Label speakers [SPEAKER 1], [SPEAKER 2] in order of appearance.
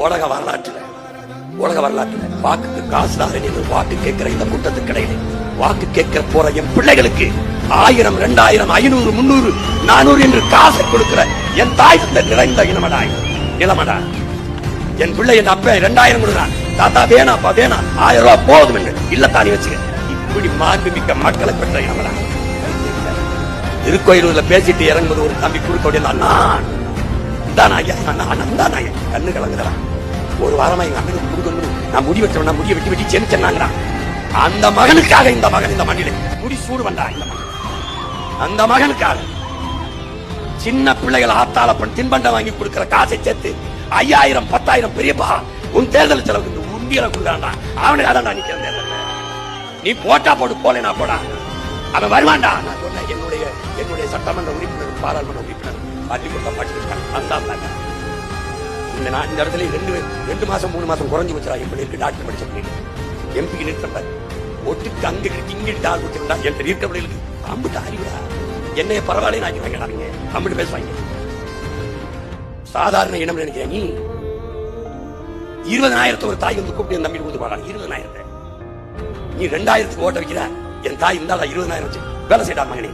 [SPEAKER 1] உலக வரலாற்றுல வாக்குக்கு காசுதாரன் என்று வாக்கு கேட்கிற இந்த கூட்டத்துக்கு இடையில வாக்கு கேட்கிற போற என் பிள்ளைகளுக்கு 1000, 2000, 500, 300, 400 என்று காசை கொடுக்கிற என் தாய் தந்த நிறைந்த நிலமடா. என் பிள்ளை என் அப்ப 2000 கொடுக்கிறான். தாத்தா வேணாப்பா வேணா, 1000 ரூபாய் போதும் என்று இல்ல தானி வச்சுக்க. இப்படி மாண்புமிக்க மக்களை பெற்ற இனமடா. திருக்கோயிலூர்ல பேசிட்டு இறங்கும்போது ஒரு தம்பி குறுக்க கண்ணு கலங்குறான். ஒரு வாரமா எங்க அண்ணனுக்கு கொடுக்கணும், நான் முடி வச்சவன், நான் முடிய வெட்டி சென்னாங்கிறான். அந்த மகனுக்காக இந்த மண்ணில முடி சூடு வந்தா. இந்த மகன் அந்த மகனுக்காக சின்ன பிள்ளைகள் ஆத்தால தின்பண்டம் வாங்கி கொடுக்கிற காசை சேர்த்து 5000, 10,000 பெரியப்பா உன் தேர்தல் செலவுக்கு உண்டியல கொடுக்கறான்டா. அவனுக்கு அதான் நிக்கிறேன். நீ போட்டா போட்டு போலேனா போடா, அவன் வருவான்டா. நான் சொன்னேன், என்னுடைய சட்டமன்ற உறுப்பினர், பாராளுமன்ற உறுப்பினர் பள்ளிக்கூட படிச்சிருக்காங்க. இந்த இடத்துல 2 மாசம் 3 மாசம் குறைஞ்சு வச்சுரா. என் பிள்ளைக்கு டாக்டர் படிச்ச பிள்ளைங்க எம்பிக்கு நிறுத்த ஒட்டுக்கு அங்க இங்கிட்டு ஆள் கொடுத்துருந்தா என் இருக்க பிள்ளைகளுக்கு அம்பிட்டு அறிவுடா. என்னைய பரவாயில்ல நான் கேட்டாங்க, அம்பிட்டு பேசுவாங்க. சாதாரண இனம் நினைக்கிறேன். நீ 20,000 ஒரு தாய் வந்து கூப்பிட்டு என் தம்பி கொடுத்து பாடாங்க. 20,000 நீ 2000 ஓட்ட வைக்கிற. என் தாய் இருந்தா 20,000 வச்சு வேலை செய்யடா மகனே.